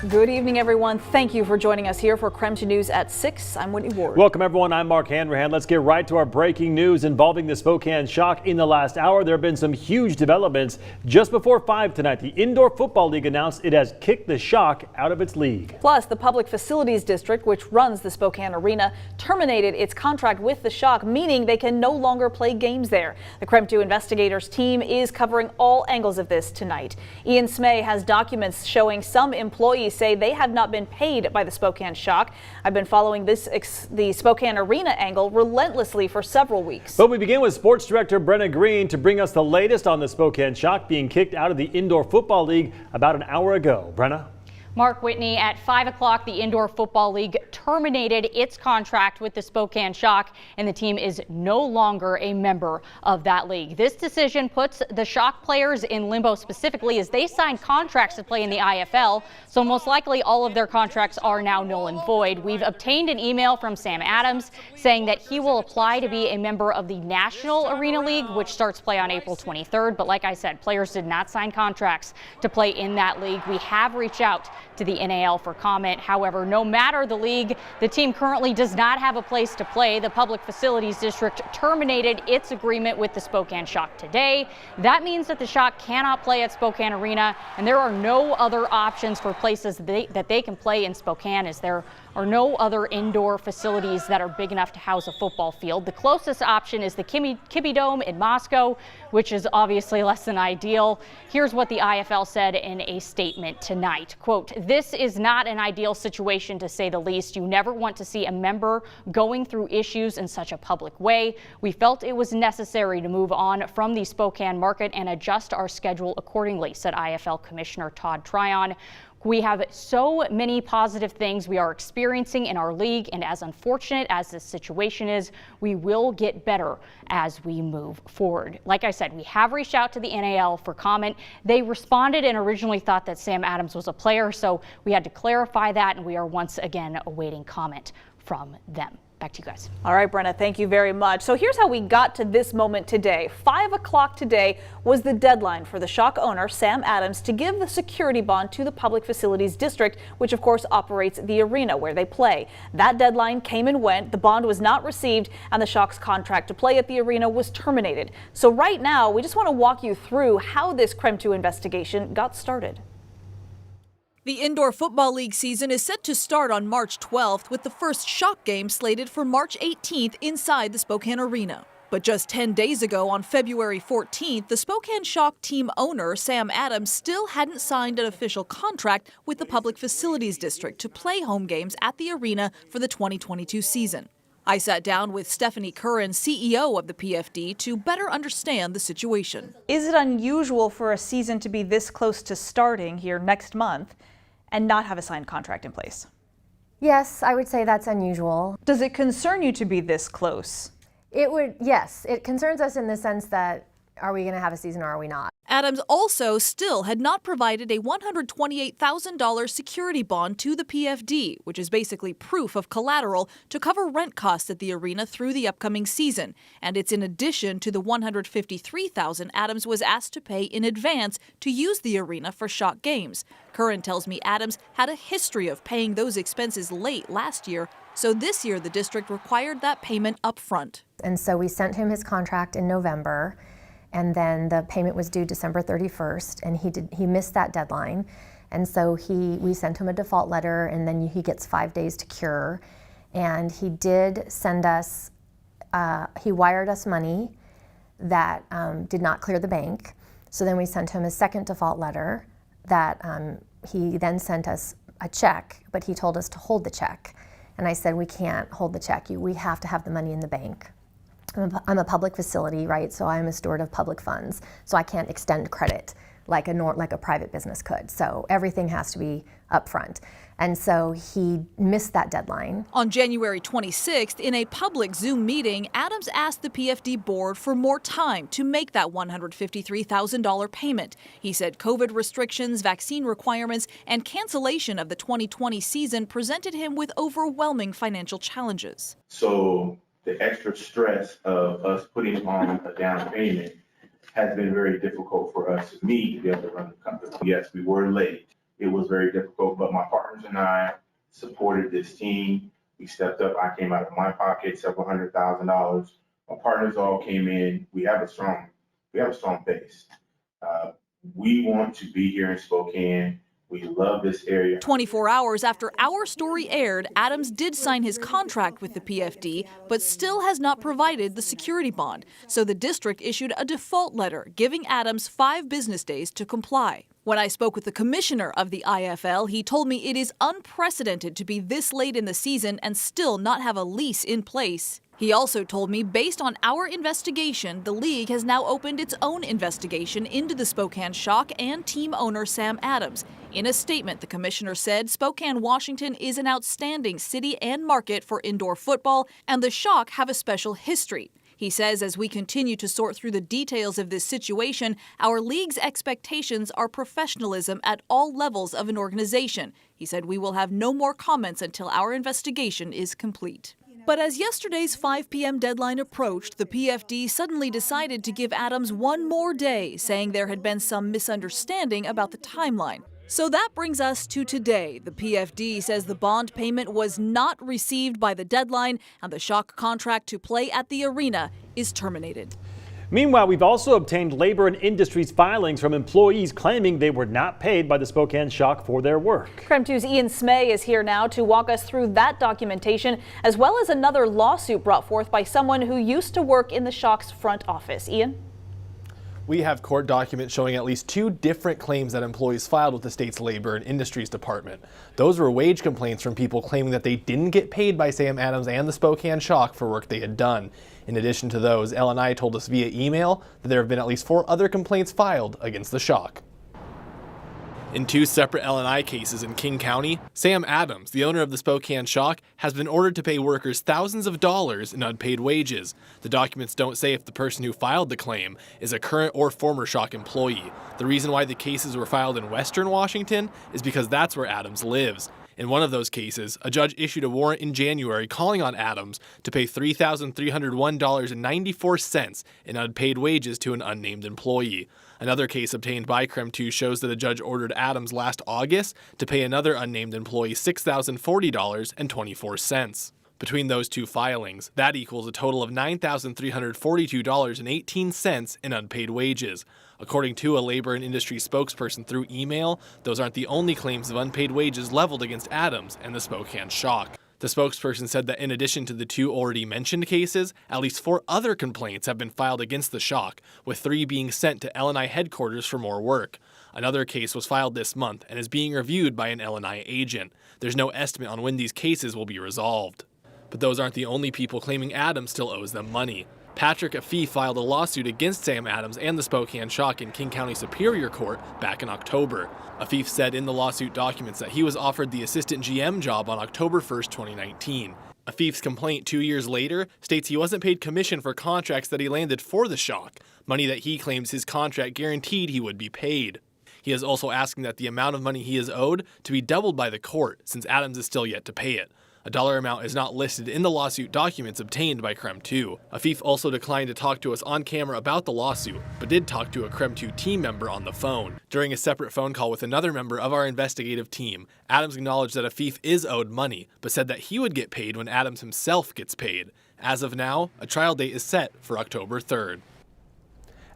Good evening, everyone. Thank you for joining us here for Kremta News at 6. I'm Whitney Ward. Welcome, everyone. I'm Mark Hanrahan. Let's get right to our breaking news involving the Spokane Shock. In the last hour, there have been some huge developments. Just before 5 tonight, the Indoor Football League announced it has kicked the Shock out of its league. Plus, the Public Facilities District, which runs the Spokane Arena, terminated its contract with the Shock, meaning they can no longer play games there. The Kremta investigators team is covering all angles of this tonight. Ian Smay has documents showing some employees say they have not been paid by the Spokane Shock. I've been following the Spokane Arena angle relentlessly for several weeks. But we begin with Sports Director Brenna Green to bring us the latest on the Spokane Shock being kicked out of the Indoor Football League about an hour ago. Brenna? Mark Whitney, at 5 o'clock, the Indoor Football League terminated its contract with the Spokane Shock, and the team is no longer a member of that league. This decision puts the Shock players in limbo, specifically as they signed contracts to play in the IFL, so most likely all of their contracts are now null and void. We've obtained an email from Sam Adams saying that he will apply to be a member of the National Arena League, which starts play on April 23rd. But like I said, players did not sign contracts to play in that league. We have reached out to the NAL for comment. However, no matter the league, the team currently does not have a place to play. The Public Facilities District terminated its agreement with the Spokane Shock today. That means that the Shock cannot play at Spokane Arena, and there are no other options for places that they can play in Spokane, as there are no other indoor facilities that are big enough to house a football field. The closest option is the Kibbie Dome in Moscow, which is obviously less than ideal. Here's what the IFL said in a statement tonight. Quote, "This is not an ideal situation, to say the least. You never want to see a member going through issues in such a public way. We felt it was necessary to move on from the Spokane market and adjust our schedule accordingly," said IFL Commissioner Todd Tryon. "We have so many positive things we are experiencing in our league, and as unfortunate as this situation is, we will get better as we move forward." Like I said, we have reached out to the NAL for comment. They responded and originally thought that Sam Adams was a player, so we had to clarify that, and we are once again awaiting comment from them. Back to you guys. All right, Brenna, thank you very much. So here's how we got to this moment today. 5 o'clock today was the deadline for the Shock owner, Sam Adams, to give the security bond to the Public Facilities District, which of course operates the arena where they play. That deadline came and went. The bond was not received, and the Shock's contract to play at the arena was terminated. So right now, we just want to walk you through how this Kremta investigation got started. The Indoor Football League season is set to start on March 12th, with the first Shock game slated for March 18th inside the Spokane Arena. But just 10 days ago, on February 14th, the Spokane Shock team owner, Sam Adams, still hadn't signed an official contract with the Public Facilities District to play home games at the arena for the 2022 season. I sat down with Stephanie Curran, CEO of the PFD, to better understand the situation. Is it unusual for a season to be this close to starting here next month and not have a signed contract in place? Yes, I would say that's unusual. Does it concern you to be this close? Yes, it concerns us in the sense that, are we going to have a season or are we not? Adams also still had not provided a $128,000 security bond to the PFD, which is basically proof of collateral to cover rent costs at the arena through the upcoming season. And it's in addition to the $153,000 Adams was asked to pay in advance to use the arena for Shock games. Curran tells me Adams had a history of paying those expenses late last year, so this year the district required that payment up front. And so we sent him his contract in November, and then the payment was due December 31st, and he missed that deadline. And so we sent him a default letter, and then he gets 5 days to cure. And he did send us, he wired us money that did not clear the bank. So then we sent him a second default letter that he then sent us a check, but he told us to hold the check. And I said, we can't hold the check. We have to have the money in the bank. I'm a public facility, right? So I'm a steward of public funds. So I can't extend credit like a private business could. So everything has to be upfront. And so he missed that deadline. On January 26th, in a public Zoom meeting, Adams asked the PFD board for more time to make that $153,000 payment. He said COVID restrictions, vaccine requirements, and cancellation of the 2020 season presented him with overwhelming financial challenges. So the extra stress of us putting on a down payment has been very difficult for us, me, to be able to run the company. Yes, we were late. it was very difficult, but my partners and I supported this team. We stepped up. I came out of my pocket, several $100,000. My partners all came in. We have a strong base. We want to be here in Spokane. We love this area. 24 hours after our story aired, Adams did sign his contract with the PFD, but still has not provided the security bond. So the district issued a default letter, giving Adams 5 business days to comply. When I spoke with the commissioner of the IFL, he told me it is unprecedented to be this late in the season and still not have a lease in place. He also told me, based on our investigation, the league has now opened its own investigation into the Spokane Shock and team owner Sam Adams. In a statement, the commissioner said Spokane, Washington is an outstanding city and market for indoor football, and the Shock have a special history. He says as we continue to sort through the details of this situation, our league's expectations are professionalism at all levels of an organization. He said we will have no more comments until our investigation is complete. But as yesterday's 5 p.m. deadline approached, the PFD suddenly decided to give Adams one more day, saying there had been some misunderstanding about the timeline. So that brings us to today. The PFD says the bond payment was not received by the deadline, and the Shock contract to play at the arena is terminated. Meanwhile, we've also obtained labor and industries filings from employees claiming they were not paid by the Spokane Shock for their work. KREM 2's Ian Smay is here now to walk us through that documentation, as well as another lawsuit brought forth by someone who used to work in the Shock's front office. Ian? We have court documents showing at least 2 different claims that employees filed with the state's Labor and Industries Department. Those were wage complaints from people claiming that they didn't get paid by Sam Adams and the Spokane Shock for work they had done. In addition to those, L&I told us via email that there have been at least 4 other complaints filed against the Shock. In 2 separate L&I cases in King County, Sam Adams, the owner of the Spokane Shock, has been ordered to pay workers thousands of dollars in unpaid wages. The documents don't say if the person who filed the claim is a current or former Shock employee. The reason why the cases were filed in Western Washington is because that's where Adams lives. In one of those cases, a judge issued a warrant in January calling on Adams to pay $3,301.94 in unpaid wages to an unnamed employee. Another case obtained by KREM 2 shows that a judge ordered Adams last August to pay another unnamed employee $6,040.24. Between those 2 filings, that equals a total of $9,342.18 in unpaid wages. According to a labor and industry spokesperson through email, those aren't the only claims of unpaid wages leveled against Adams and the Spokane Shock. The spokesperson said that in addition to the 2 already mentioned cases, at least 4 other complaints have been filed against the Shock, with 3 being sent to L&I headquarters for more work. Another case was filed this month and is being reviewed by an L&I agent. There's no estimate on when these cases will be resolved. But those aren't the only people claiming Adams still owes them money. Patrick Afif filed a lawsuit against Sam Adams and the Spokane Shock in King County Superior Court back in October. Afif said in the lawsuit documents that he was offered the assistant GM job on October 1st, 2019. Afif's complaint 2 years later states he wasn't paid commission for contracts that he landed for the Shock, money that he claims his contract guaranteed he would be paid. He is also asking that the amount of money he is owed to be doubled by the court, since Adams is still yet to pay it. A dollar amount is not listed in the lawsuit documents obtained by KREM 2. Afif also declined to talk to us on camera about the lawsuit, but did talk to a KREM 2 team member on the phone. During a separate phone call with another member of our investigative team, Adams acknowledged that Afif is owed money, but said that he would get paid when Adams himself gets paid. As of now, a trial date is set for October 3rd.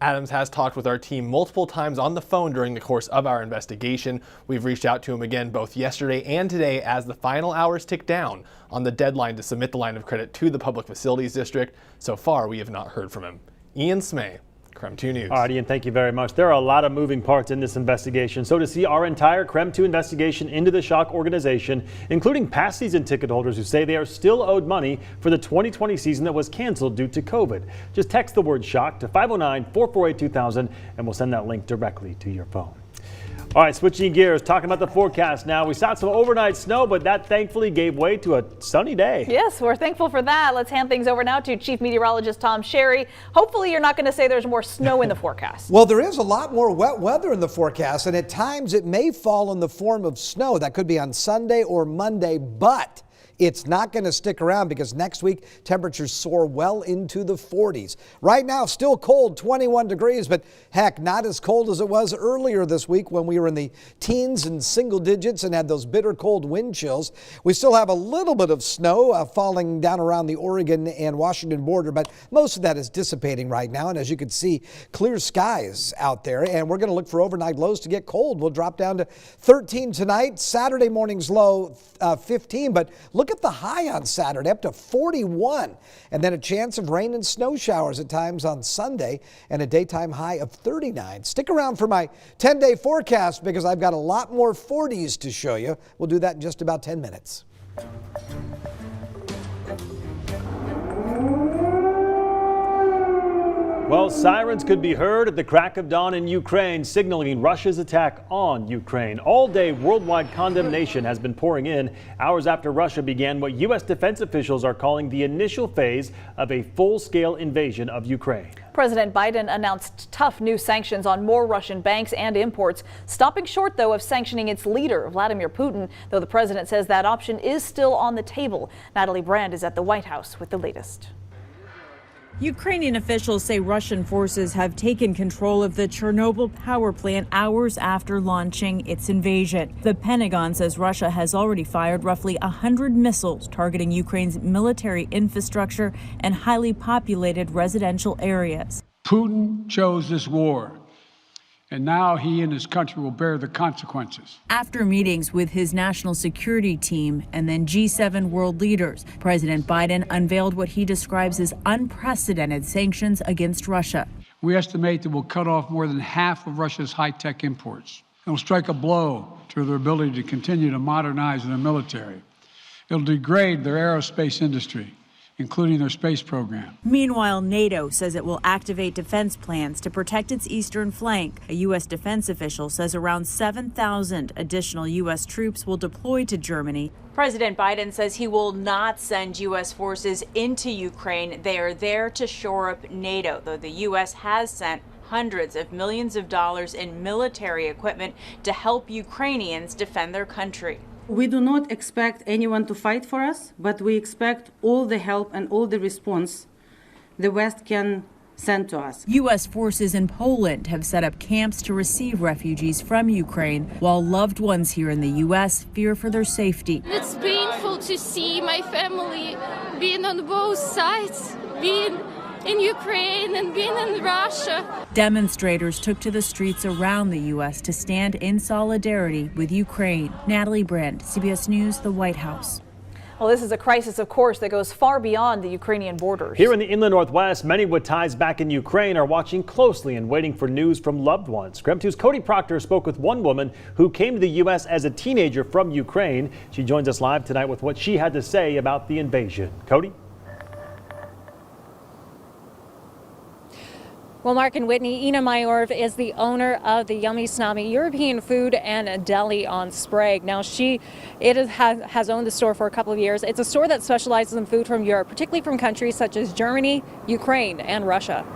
Adams has talked with our team multiple times on the phone during the course of our investigation. We've reached out to him again both yesterday and today as the final hours tick down on the deadline to submit the line of credit to the Public Facilities District. So far, we have not heard from him. Ian Smay, KREM 2 News. All right, Ian, thank you very much. There are a lot of moving parts in this investigation. So to see our entire KREM 2 investigation into the Shock organization, including past season ticket holders who say they are still owed money for the 2020 season that was canceled due to COVID, just text the word SHOCK to 509-448-2000 and we'll send that link directly to your phone. All right, switching gears, talking about the forecast now. We saw some overnight snow, but that thankfully gave way to a sunny day. Yes, we're thankful for that. Let's hand things over now to Chief Meteorologist Tom Sherry. Hopefully you're not going to say there's more snow in the forecast. Well, there is a lot more wet weather in the forecast, and at times it may fall in the form of snow. That could be on Sunday or Monday, but it's not going to stick around because next week temperatures soar well into the 40s. Right now, still cold, 21 degrees, but heck, not as cold as it was earlier this week when we were in the teens and single digits and had those bitter cold wind chills. We still have a little bit of snow falling down around the Oregon and Washington border, but most of that is dissipating right now. And as you can see, clear skies out there, and we're going to look for overnight lows to get cold. We'll drop down to 13 tonight. Saturday morning's low 15, but look at the high on Saturday, up to 41. And then a chance of rain and snow showers at times on Sunday and a daytime high of 39. Stick around for my 10-day forecast because I've got a lot more 40s to show you. We'll do that in just about 10 minutes. Well, sirens could be heard at the crack of dawn in Ukraine, signaling Russia's attack on Ukraine. All day, worldwide condemnation has been pouring in hours after Russia began what U.S. defense officials are calling the initial phase of a full-scale invasion of Ukraine. President Biden announced tough new sanctions on more Russian banks and imports, stopping short, though, of sanctioning its leader, Vladimir Putin, though the president says that option is still on the table. Natalie Brand is at the White House with the latest. Ukrainian officials say Russian forces have taken control of the Chernobyl power plant hours after launching its invasion. The Pentagon says Russia has already fired roughly 100 missiles targeting Ukraine's military infrastructure and highly populated residential areas. Putin chose this war, and now he and his country will bear the consequences. After meetings with his national security team and then G7 world leaders, President Biden unveiled what he describes as unprecedented sanctions against Russia. We estimate that we'll cut off more than half of Russia's high-tech imports. It'll strike a blow to their ability to continue to modernize their military. It'll degrade their aerospace industry, including their space program. Meanwhile, NATO says it will activate defense plans to protect its eastern flank. A U.S. defense official says around 7,000 additional U.S. troops will deploy to Germany. President Biden says he will not send U.S. forces into Ukraine. They are there to shore up NATO, though the U.S. has sent hundreds of millions of dollars in military equipment to help Ukrainians defend their country. We do not expect anyone to fight for us, but we expect all the help and all the response the West can send to us. U.S. forces in Poland have set up camps to receive refugees from Ukraine, while loved ones here in the U.S. fear for their safety. It's painful to see my family being on both sides, being in Ukraine and being in Russia. Demonstrators took to the streets around the U.S. to stand in solidarity with Ukraine. Natalie Brand, CBS News, the White House. Well, this is a crisis, of course, that goes far beyond the Ukrainian borders. Here in the inland Northwest, many with ties back in Ukraine are watching closely and waiting for news from loved ones. KREM 2's Cody Proctor spoke with one woman who came to the U.S. as a teenager from Ukraine. She joins us live tonight with what she had to say about the invasion. Cody? Well, Mark and Whitney, Ina Mayorv is the owner of the Yummy Snobby European Food and Deli on Sprague. Now, has owned the store for a couple of years. It's a store that specializes in food from Europe, particularly from countries such as Germany, Ukraine, and Russia.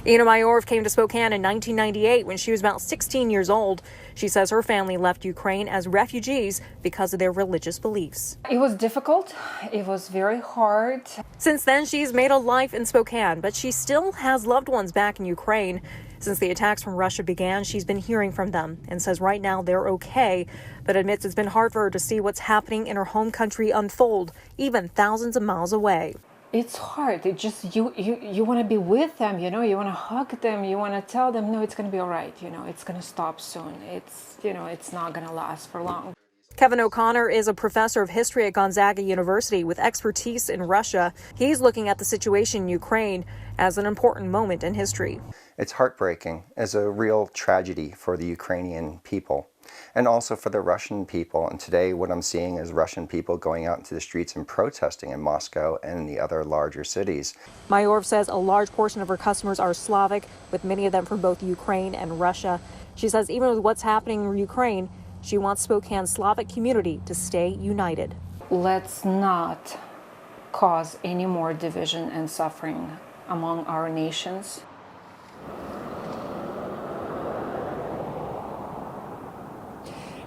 Ina Mayorv came to Spokane in 1998 when she was about 16 years old. She says her family left Ukraine as refugees because of their religious beliefs. It was difficult. It was very hard. Since then, she's made a life in Spokane, but she still has loved ones back in Ukraine. Since the attacks from Russia began, she's been hearing from them and says right now they're okay, but admits it's been hard for her to see what's happening in her home country unfold, even thousands of miles away. It's hard. It just you want to be with them, you want to hug them, you want to tell them, no, it's going to be all right, it's going to stop soon. It's not going to last for long. Kevin O'Connor is a professor of history at Gonzaga University with expertise in Russia. He's looking at the situation in Ukraine as an important moment in history. It's heartbreaking, as a real tragedy for the Ukrainian people and also for the Russian people. And today what I'm seeing is Russian people going out into the streets and protesting in Moscow and in the other larger cities. Mayorv says a large portion of her customers are Slavic, with many of them from both Ukraine and Russia. She says even with what's happening in Ukraine, she wants Spokane's Slavic community to stay united. Let's not cause any more division and suffering among our nations.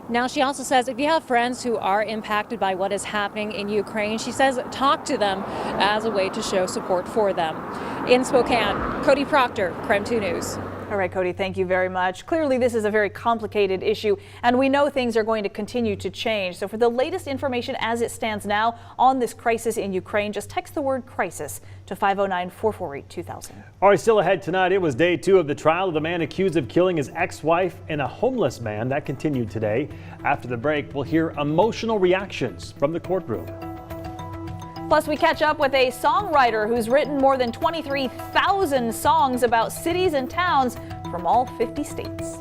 Now, she also says if you have friends who are impacted by what is happening in Ukraine, she says talk to them as a way to show support for them. In Spokane, Cody Proctor, KREM 2 News. All right, Cody, thank you very much. Clearly, this is a very complicated issue, and we know things are going to continue to change. So for the latest information as it stands now on this crisis in Ukraine, just text the word crisis to 509-448-2000. All right, still ahead tonight, it was day 2 of the trial of the man accused of killing his ex-wife and a homeless man. That continued today. After the break, we'll hear emotional reactions from the courtroom. Plus, we catch up with a songwriter who's written more than 23,000 songs about cities and towns from all 50 states.